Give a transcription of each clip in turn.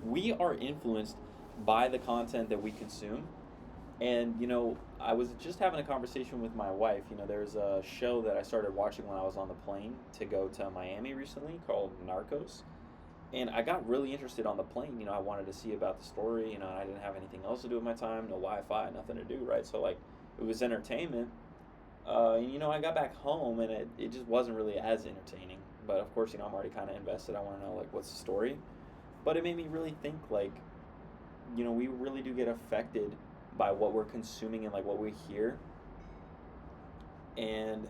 we are influenced by the content that we consume. And, I was just having a conversation with my wife. There's a show that I started watching when I was on the plane to go to Miami recently called Narcos. And I got really interested on the plane. I wanted to see about the story. I didn't have anything else to do with my time, no Wi Fi, nothing to do, right? So, like, it was entertainment. I got back home and it just wasn't really as entertaining. But of course, I'm already kind of invested. I want to know, like, what's the story? But it made me really think, like, we really do get affected by what we're consuming and, like, what we hear. And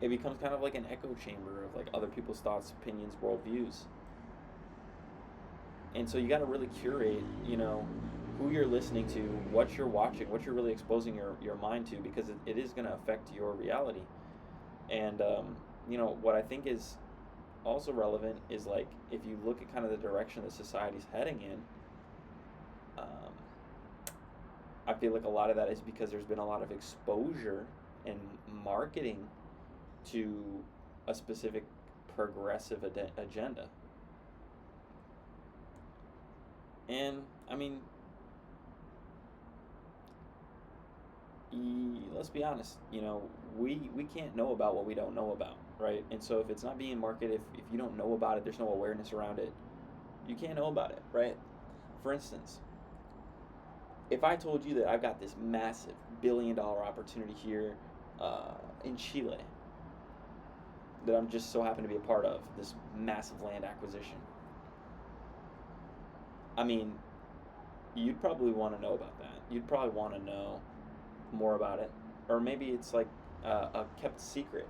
it becomes kind of like an echo chamber of, like, other people's thoughts, opinions, worldviews. And so you got to really curate, who you're listening to, what you're watching, what you're really exposing your mind to, because it is going to affect your reality. And, what I think is also relevant is, like, if you look at kind of the direction that society's heading in, um, I feel like a lot of that is because there's been a lot of exposure and marketing to a specific progressive agenda. And, I mean, let's be honest, we can't know about what we don't know about, right? And so if it's not being marketed, if you don't know about it, there's no awareness around it, you can't know about it, right? For instance, if I told you that I've got this massive $1 billion opportunity here in Chile that I'm just so happen to be a part of, this massive land acquisition, I mean, you'd probably want to know about that. You'd probably want to know more about it. Or maybe it's like a kept secret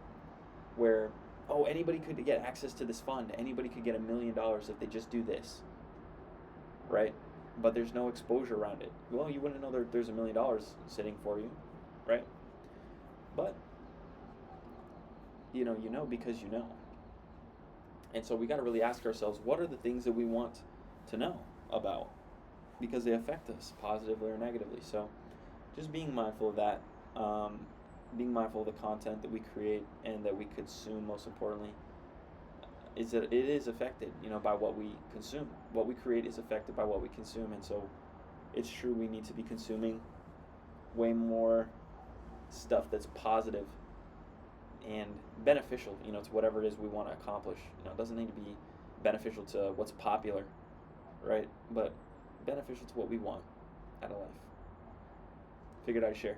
where, oh, anybody could get access to this fund. Anybody could get $1 million if they just do this, right? But there's no exposure around it. Well, you wouldn't know there's $1 million sitting for you, right? But you know because you know. And so we got to really ask ourselves, what are the things that we want to know about? Because they affect us positively or negatively. So just being mindful of that, being mindful of the content that we create and that we consume, most importantly, is that it is affected, by what we consume. What we create is affected by what we consume. And so it's true, we need to be consuming way more stuff that's positive and beneficial, to whatever it is we want to accomplish. It doesn't need to be beneficial to what's popular, right? But beneficial to what we want out of life. Figured I'd share.